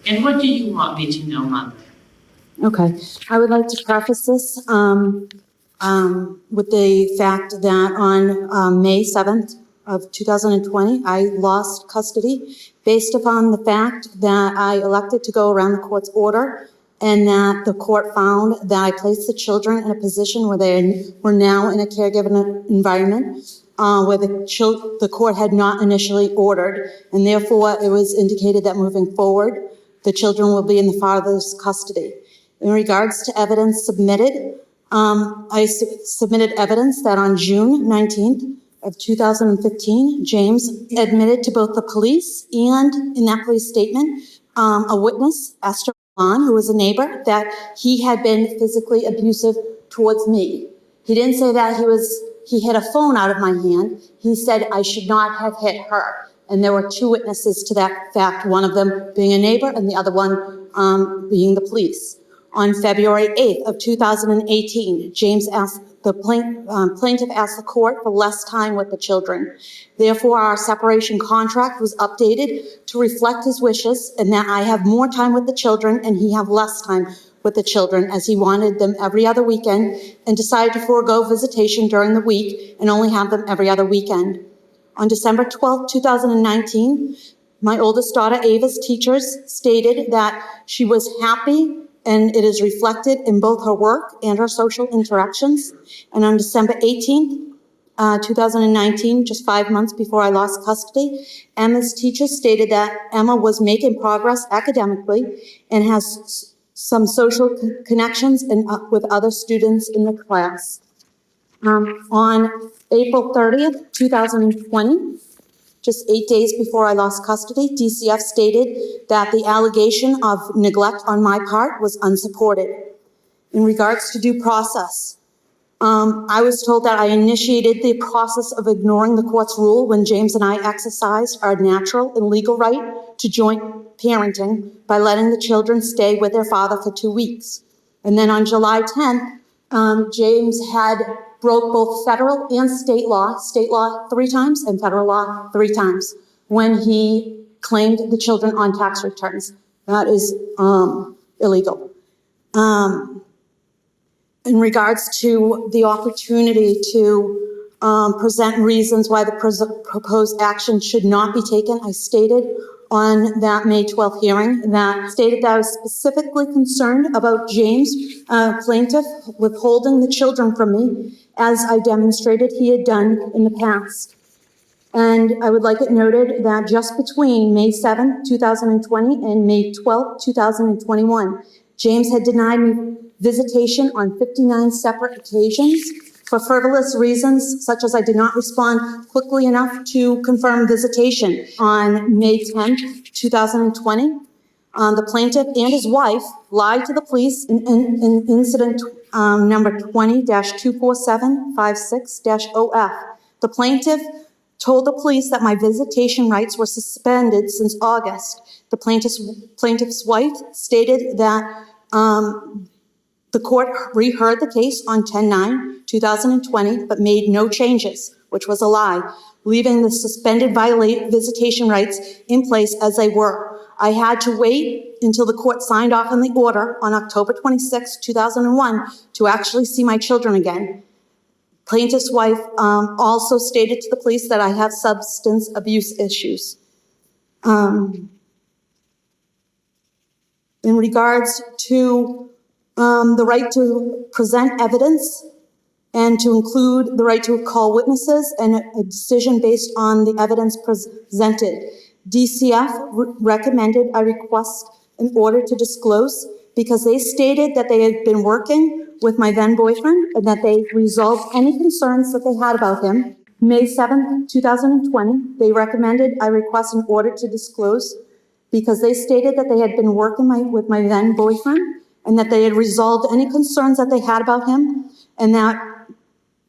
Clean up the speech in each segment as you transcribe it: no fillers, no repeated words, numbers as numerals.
And what do you want me to know, Mother? Okay, I would like to preface this with the fact that on May 7th of 2020, I lost custody based upon the fact that I elected to go around the court's order, and that the court found that I placed the children in a position where they were now in a caregiver environment, where the court had not initially ordered, and therefore it was indicated that moving forward, the children will be in the father's custody. In regards to evidence submitted, I submitted evidence that on June 19th of 2015, James admitted to both the police and in that police statement, a witness, Esther, who was a neighbor, that he had been physically abusive towards me. He didn't say that he hit a phone out of my hand. He said I should not have hit her. And there were two witnesses to that fact, one of them being a neighbor and the other one being the police. On February 8th of 2018, James asked the plaintiff asked the court for less time with the children. Therefore, our separation contract was updated to reflect his wishes, and that I have more time with the children and he have less time with the children, as he wanted them every other weekend, and decided to forego visitation during the week and only have them every other weekend. On December 12th, 2019, my oldest daughter, Ava's teachers stated that she was happy, and it is reflected in both her work and her social interactions. And on December 18th, 2019, just 5 months before I lost custody, Emma's teachers stated that Emma was making progress academically and has some social connections with other students in the class. On April 30th, 2020, just 8 days before I lost custody, DCF stated that the allegation of neglect on my part was unsupported. In regards to due process, I was told that I initiated the process of ignoring the court's rule when James and I exercised our natural and legal right to joint parenting by letting the children stay with their father for 2 weeks. And then on July 10th, James had broke both federal and state law 3 times and federal law 3 times when he claimed the children on tax returns. That is illegal. In regards to the opportunity to present reasons why the proposed action should not be taken, I stated on that May 12th hearing that stated that I was specifically concerned about James, plaintiff, withholding the children from me, as I demonstrated he had done in the past. And I would like it noted that just between May 7th, 2020 and May 12th, 2021, James had denied me visitation on 59 separate occasions for frivolous reasons, such as I did not respond quickly enough to confirm visitation. On May 10th, 2020, the plaintiff and his wife lied to the police in incident number 20-24756-OF. The plaintiff told the police that my visitation rights were suspended since August. The plaintiff's wife stated that the court reheard the case on 10/9/2020, but made no changes, which was a lie, leaving the suspended visitation rights in place as they were. I had to wait until the court signed off on the order on October 26, 2001 to actually see my children again. Plaintiff's wife also stated to the police that I have substance abuse issues. In regards to the right to present evidence and to include the right to call witnesses and a decision based on the evidence presented, DCF recommended I request an order to disclose because they stated that they had been working with my then boyfriend and that they resolved any concerns that they had about him. May 7th, 2020, they recommended I request an order to disclose because they stated that they had been working with my then boyfriend and that they had resolved any concerns that they had about him, and that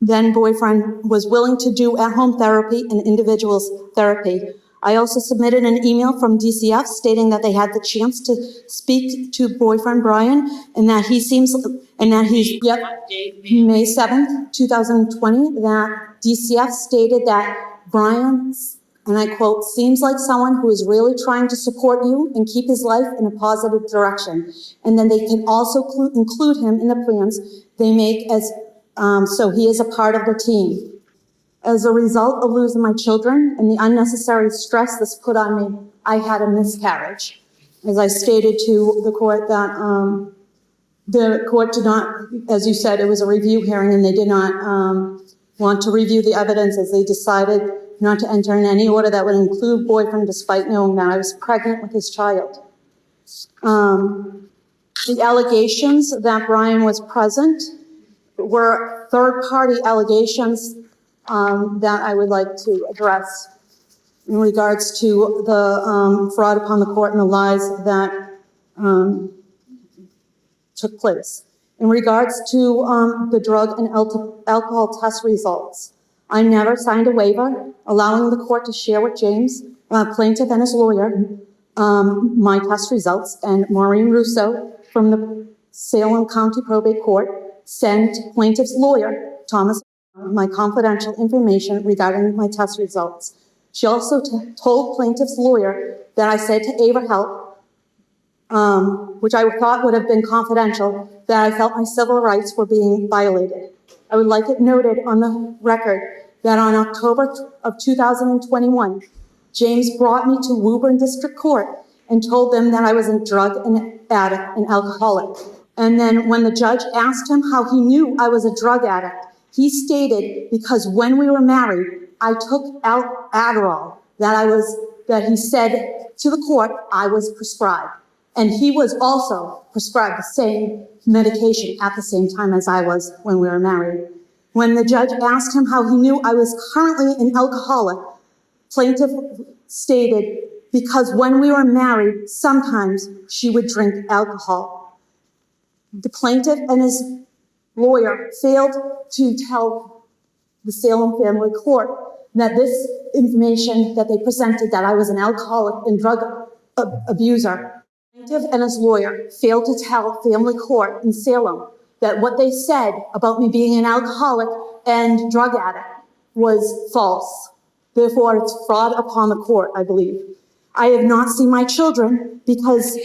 then boyfriend was willing to do at-home therapy and individuals therapy. I also submitted an email from DCF stating that they had the chance to speak to boyfriend Brian, and that he seems, and that he's, yep, May 7th, 2020, that DCF stated that Brian and I quote, "seems like someone who is really trying to support you and keep his life in a positive direction." And then they can also include him in the plans they make as, so he is a part of the team. As a result of losing my children and the unnecessary stress this put on me, I had a miscarriage. As I stated to the court that the court did not, as you said, it was a review hearing, and they did not want to review the evidence, as they decided not to enter in any order that would include boyfriend, despite knowing that I was pregnant with his child. The allegations that Brian was present were third-party allegations that I would like to address in regards to the fraud upon the court and the lies that took place. In regards to the drug and alcohol test results, I never signed a waiver allowing the court to share with James, plaintiff and his lawyer, my test results, and Maureen Russo from the Salem County Probate Court sent plaintiff's lawyer, Thomas, my confidential information regarding my test results. She also told plaintiff's lawyer that I said to Ava Help, which I thought would have been confidential, that I felt my civil rights were being violated. I would like it noted on the record that on October of 2021, James brought me to Woburn District Court and told them that I was a drug addict and alcoholic. And then when the judge asked him how he knew I was a drug addict, he stated, because when we were married, I took out Adderall that he said to the court I was prescribed. And he was also prescribed the same medication at the same time as I was when we were married. When the judge asked him how he knew I was currently an alcoholic, plaintiff stated, because when we were married, sometimes she would drink alcohol. The plaintiff and his lawyer failed to tell the Salem family court that this information that they presented, that I was an alcoholic and drug abuser. The plaintiff and his lawyer failed to tell family court in Salem that what they said about me being an alcoholic and drug addict was false. Therefore, it's fraud upon the court, I believe. I have not seen my children because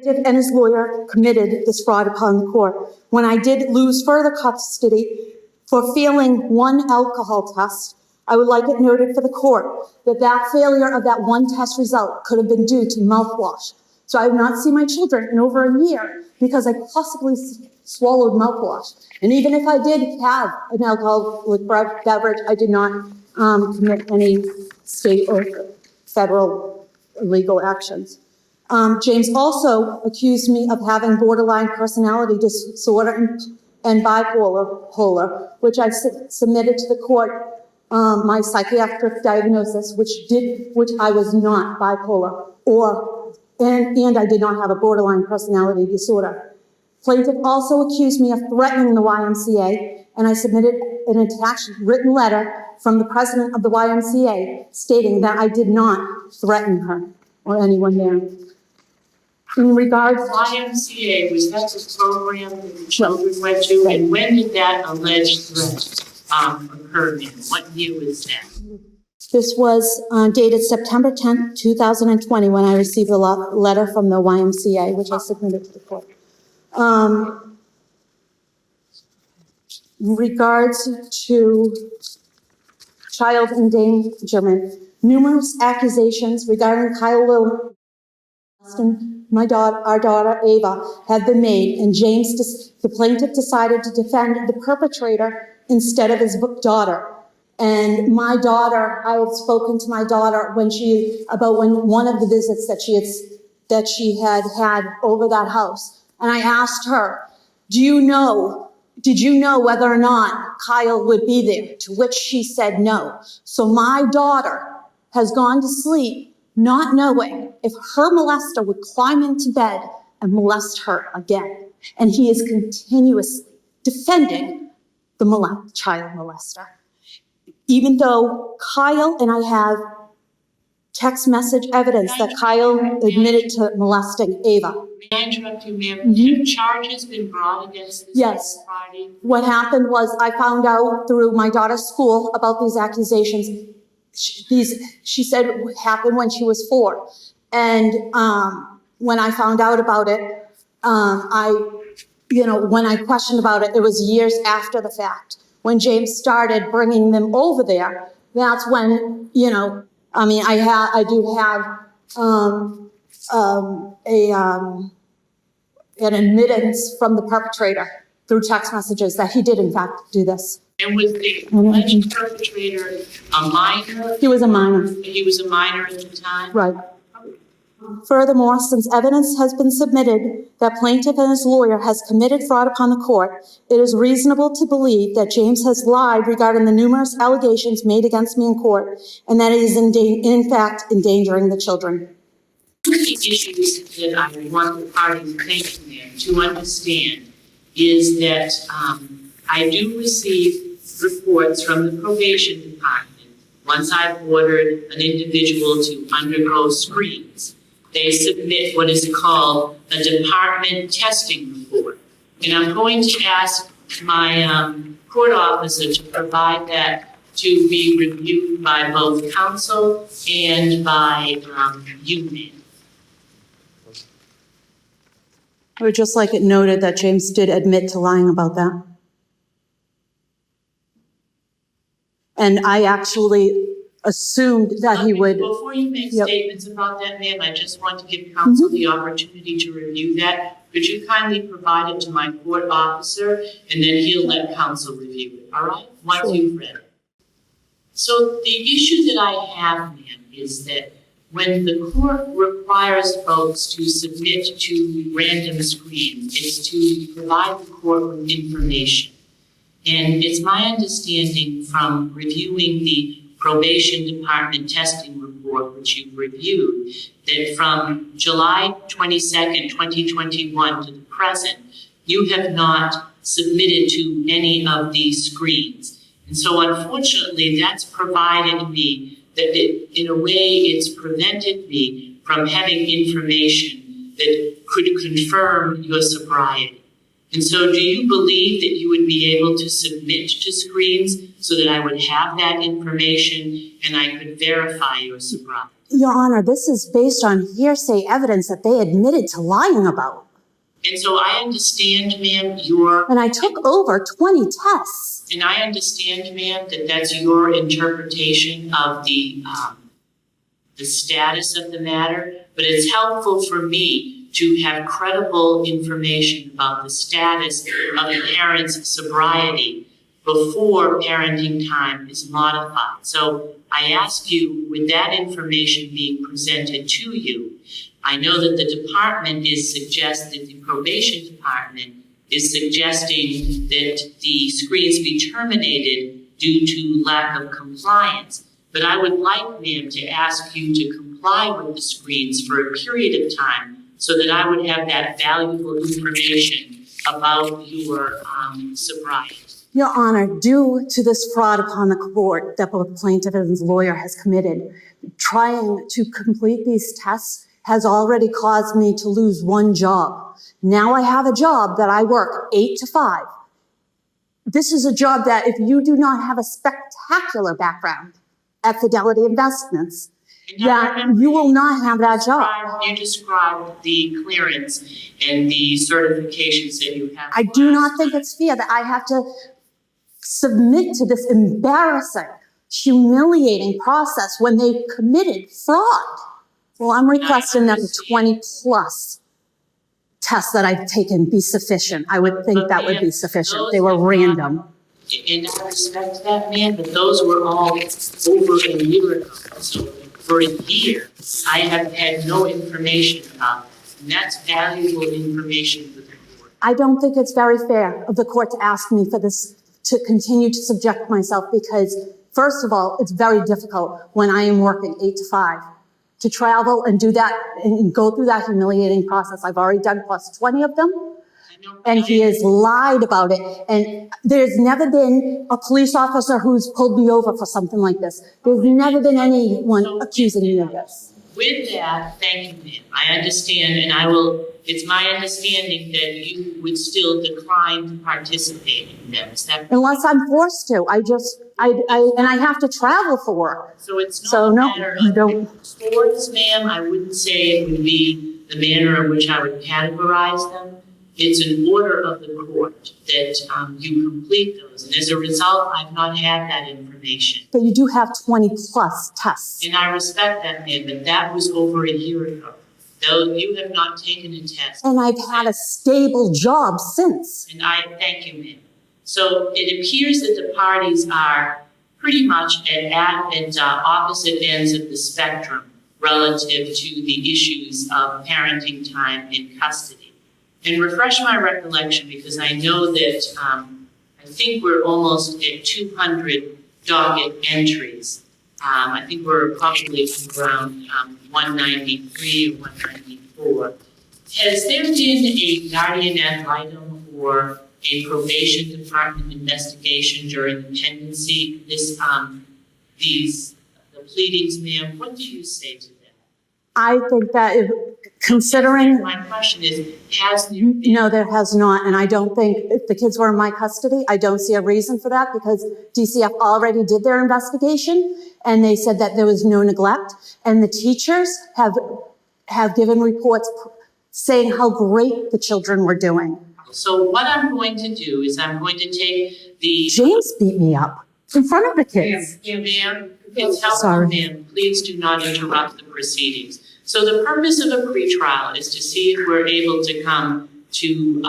and his lawyer committed this fraud upon the court. When I did lose further custody for failing one alcohol test, I would like it noted for the court that that failure of that one test result could have been due to mouthwash. So I have not seen my children in over a year because I possibly swallowed mouthwash. And even if I did have an alcoholic beverage, I did not commit any state or federal legal actions. James also accused me of having borderline personality disorder and bipolar, which I submitted to the court my psychiatric diagnosis, which I was not bipolar, and I did not have a borderline personality disorder. Plaintiff also accused me of threatening the YMCA, and I submitted an attached written letter from the president of the YMCA stating that I did not threaten her or anyone there. In regards to YMCA, was that the program that the children went to? And when did that alleged threat occur in? What year was that? this was dated September 10th, 2020, when I received a letter from the YMCA, which I submitted to the court. In regards to child endangerment, numerous accusations regarding Kyle Lil, our daughter Ava, have been made, and James, the plaintiff, decided to defend the perpetrator instead of his daughter. And my daughter, I had spoken to my daughter when one of the visits that she had over that house, and I asked her, did you know whether or not Kyle would be there? To which she said no. So my daughter has gone to sleep not knowing if her molester would climb into bed and molest her again. And he is continuously defending the child molester. Even though Kyle, and I have text message evidence that Kyle admitted to molesting Ava. May I interrupt you, ma'am? Have charges been brought against this Yes. party? What happened was I found out through my daughter's school about these accusations. she said it happened when she was 4. And when I found out about it, when I questioned about it, it was years after the fact. When James started bringing them over there, that's when, I do have an admittance from the perpetrator through text messages that he did in fact do this. And was the alleged perpetrator a minor? He was a minor. He was a minor at the time? Right. Furthermore, since evidence has been submitted that plaintiff and his lawyer has committed fraud upon the court, it is reasonable to believe that James has lied regarding the numerous allegations made against me in court, and that he is in fact endangering the children. The issues that I want the parties thinking to understand is that I do receive reports from the probation department. Once I've ordered an individual to undergo screens, they submit what is called a department testing report. And I'm going to ask my court officer to provide that to be reviewed by both counsel and by you, ma'am. I would just like it noted that James did admit to lying about that. And I actually assumed that he would. Before you make statements about that, ma'am, I just want to give counsel the opportunity to review that. Could you kindly provide it to my court officer, and then he'll let counsel review it, all right? Once you've read it. So the issue that I have, ma'am, is that when the court requires folks to submit to random screens, it's to provide the court with information. And it's my understanding from reviewing the probation department testing report, which you've reviewed, that from July 22nd, 2021 to the present, you have not submitted to any of these screens. And so unfortunately, that's provided me that in a way it's prevented me from having information that could confirm your sobriety. And so do you believe that you would be able to submit to screens so that I would have that information and I could verify your sobriety? Your Honor, this is based on hearsay evidence that they admitted to lying about. And so I understand, ma'am, your... And I took over 20 tests. And I understand, ma'am, that that's your interpretation of the status of the matter, but it's helpful for me to have credible information about the status of the parent's sobriety before parenting time is modified. So I ask you, with that information being presented to you, I know that the department is suggesting, the probation department is suggesting that the screens be terminated due to lack of compliance. But I would like, ma'am, to ask you to comply with the screens for a period of time so that I would have that valuable information about your sobriety. Your Honor, due to this fraud upon the court that both plaintiff and his lawyer has committed, trying to complete these tests has already caused me to lose one job. Now I have a job that I work 8 to 5. This is a job that if you do not have a spectacular background at Fidelity Investments, that you will not have that job. You described the clearance and the certifications that you have. I do not think it's fair that I have to submit to this embarrassing, humiliating process when they committed fraud. Well, I'm requesting that the 20 plus tests that I've taken be sufficient. I would think that would be sufficient. They were random. And I respect that, man, but those were all over a year ago. So for a year, I have had no information about it. And that's valuable information for the court. I don't think it's very fair of the court to ask me for this, to continue to subject myself, because first of all, it's very difficult when I am working 8 to 5 to travel and do that and go through that humiliating process. I've already done plus 20 of them. And he has lied about it. And there's never been a police officer who's pulled me over for something like this. There's never been anyone accusing me of this. With that, thank you, ma'am. I understand, and it's my understanding that you would still decline to participate in them. Is that? Unless I'm forced to. And I have to travel for work. So it's So, not a no, matter I of don't. sports, ma'am. I wouldn't say it would be the manner in which I would categorize them. It's an order of the court that you complete those. And as a result, I've not had that information. But you do have 20 plus tests. And I respect that, ma'am, but that was over a year ago. Though you have not taken a test. And I've had a stable job since. And I thank you, ma'am. So it appears that the parties are pretty much at opposite ends of the spectrum relative to the issues of parenting time and custody. And refresh my recollection, because I know that I think we're almost at 200 docket entries. I think we're probably around 193 or 194. Has there been a guardian ad litem or a probation department investigation during the pendency of the pleadings, ma'am? What do you say to that? I think that if, considering, My question is, has there been? no, there has not. And I don't think, if the kids were in my custody, I don't see a reason for that because DCF already did their investigation and they said that there was no neglect. And the teachers have given reports saying how great the children were doing. So what I'm going to do is I'm going to take the. James beat me up in front of the kids. Ma'am, it's helpful, Sorry. ma'am. Please do not interrupt the proceedings. So the purpose of a pretrial is to see if we're able to come to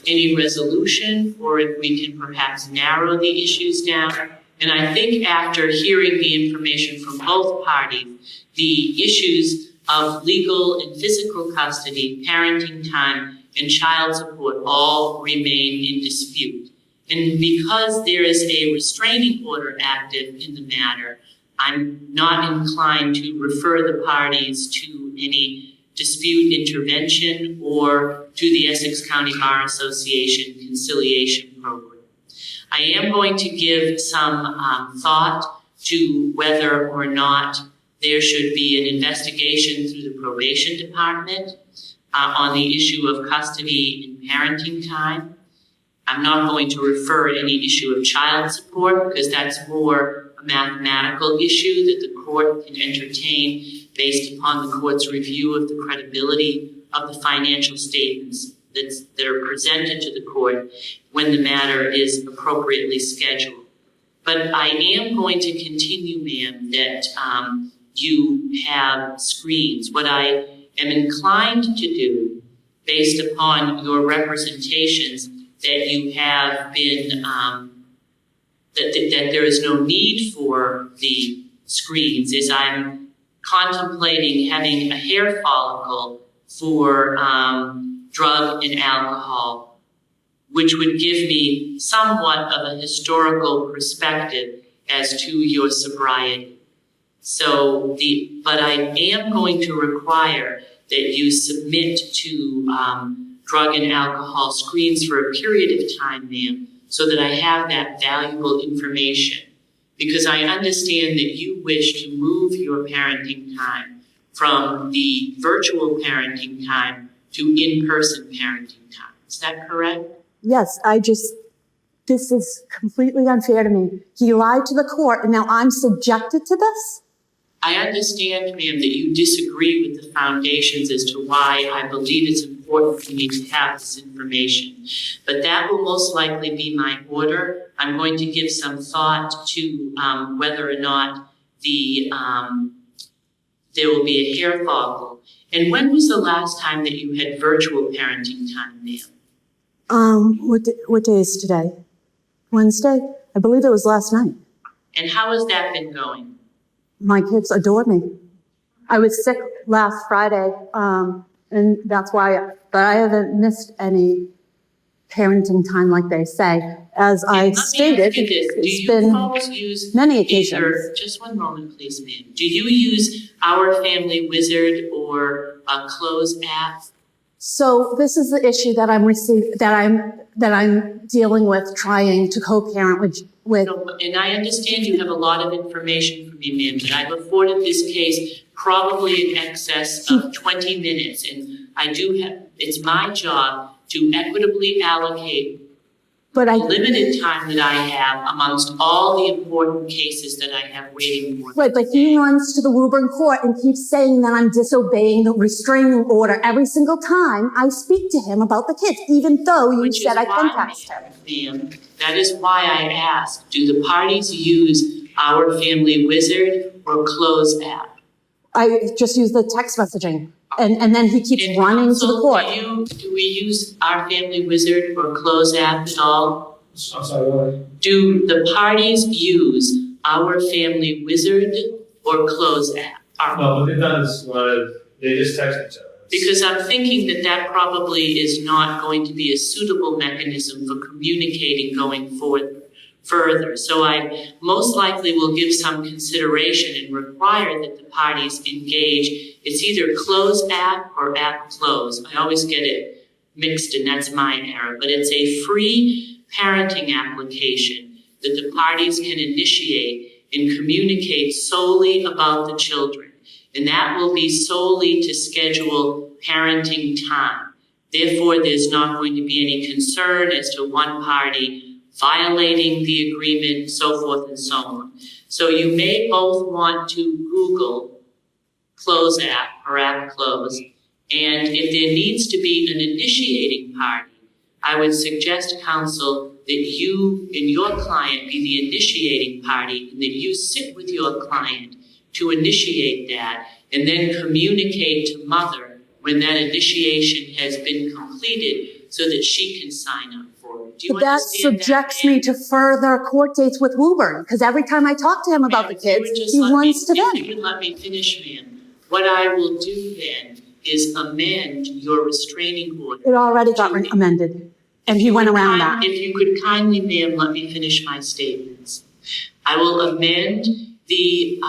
any resolution or if we can perhaps narrow the issues down. And I think after hearing the information from both parties, the issues of legal and physical custody, parenting time, and child support all remain in dispute. And because there is a restraining order active in the matter, I'm not inclined to refer the parties to any dispute intervention or to the Essex County Bar Association conciliation program. I am going to give some thought to whether or not there should be an investigation through the probation department on the issue of custody and parenting time. I'm not going to refer any issue of child support because that's more a mathematical issue that the court can entertain based upon the court's review of the credibility of the financial statements that are presented to the court when the matter is appropriately scheduled. But I am going to continue, ma'am, that you have screens. What I am inclined to do, based upon your representations, that you have been, that there is no need for the screens, is I'm contemplating having a hair follicle for drug and alcohol, which would give me somewhat of a historical perspective as to your sobriety. So but I am going to require that you submit to drug and alcohol screens for a period of time, ma'am, so that I have that valuable information. Because I understand that you wish to move your parenting time from the virtual parenting time to in-person parenting time. Is that correct? Yes, this is completely unfair to me. He lied to the court and now I'm subjected to this? I understand, ma'am, that you disagree with the foundations as to why I believe it's important for me to have this information. But that will most likely be my order. I'm going to give some thought to whether or not there will be a hair follicle. And when was the last time that you had virtual parenting time, ma'am? What day is today? Wednesday? I believe it was last night. And how has that been going? My kids adore me. I was sick last Friday, and that's why, but I haven't missed any parenting time like they say. As I stated, it's been many occasions. Just one moment, please, ma'am. Do you use Our Family Wizard or a Close app? So this is the issue that I'm dealing with, trying to co-parent with. No, and I understand you have a lot of information for me, ma'am, but I've afforded this case probably in excess of 20 minutes. And it's my job to equitably allocate But the limited time that I have amongst all the important cases that I have waiting for. Right, but he runs to the Woburn court and keeps saying that I'm disobeying the restraining order every single time I speak to him about the kids, even though you Which said is I can why, text him. ma'am, that is why I asked, do the parties use Our Family Wizard or Close app? I just use the text messaging, and then he keeps And running to the counsel, court. do we use Our Family Wizard or Close app at all? I'm sorry, what? Do the parties use Our Family Wizard or Close app? No, what they've done is, they just text each other. Because I'm thinking that that probably is not going to be a suitable mechanism for communicating going forward further. So I most likely will give some consideration and require that the parties engage. It's either Close app or app Close. I always get it mixed and that's my error, but it's a free parenting application that the parties can initiate and communicate solely about the children. And that will be solely to schedule parenting time. Therefore, there's not going to be any concern as to one party violating the agreement, so forth and so on. So you may both want to Google Close app or app Close. And if there needs to be an initiating party, I would suggest, counsel, that you and your client be the initiating party and that you sit with your client to initiate that and then communicate to mother when that initiation has been completed so that she can sign up for it. Do you But that understand subjects that, me to further court dates with Woburn, because every time I talk to him about the kids, he runs to them. If you would let me finish, ma'am. What I will do then is amend your restraining order. It already got amended, and he went around that. If you could kindly, ma'am, let me finish my statements. I will amend the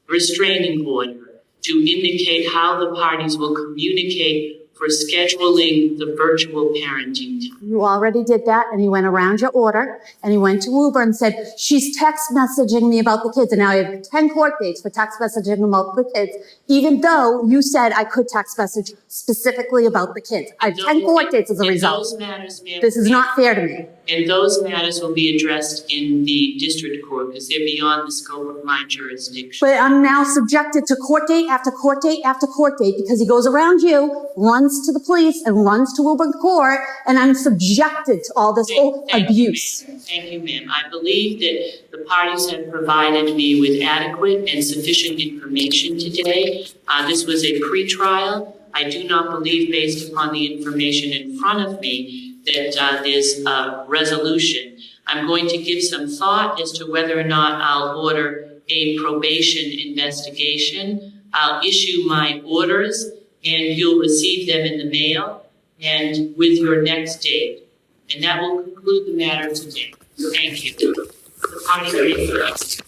restraining order to indicate how the parties will communicate for scheduling the virtual parenting time. You already did that, and he went around your order, and he went to Woburn and said, she's text messaging me about the kids, and now I have 10 court dates for text messaging about the kids, even though you said I could text message specifically about the kids. I have 10 court dates as a result. Those matters, ma'am. This is not fair to me. And those matters will be addressed in the district court because they're beyond the scope of my jurisdiction. But I'm now subjected to court date after court date after court date because he goes around you, runs to the police, and runs to Woburn court, and I'm subjected to all this abuse. Thank you, ma'am. I believe that the parties have provided me with adequate and sufficient information today. This was a pretrial. I do not believe, based upon the information in front of me, that there's a resolution. I'm going to give some thought as to whether or not I'll order a probation investigation. I'll issue my orders and you'll receive them in the mail and with your next date. And that will conclude the matter today. Thank you. The party ready for us.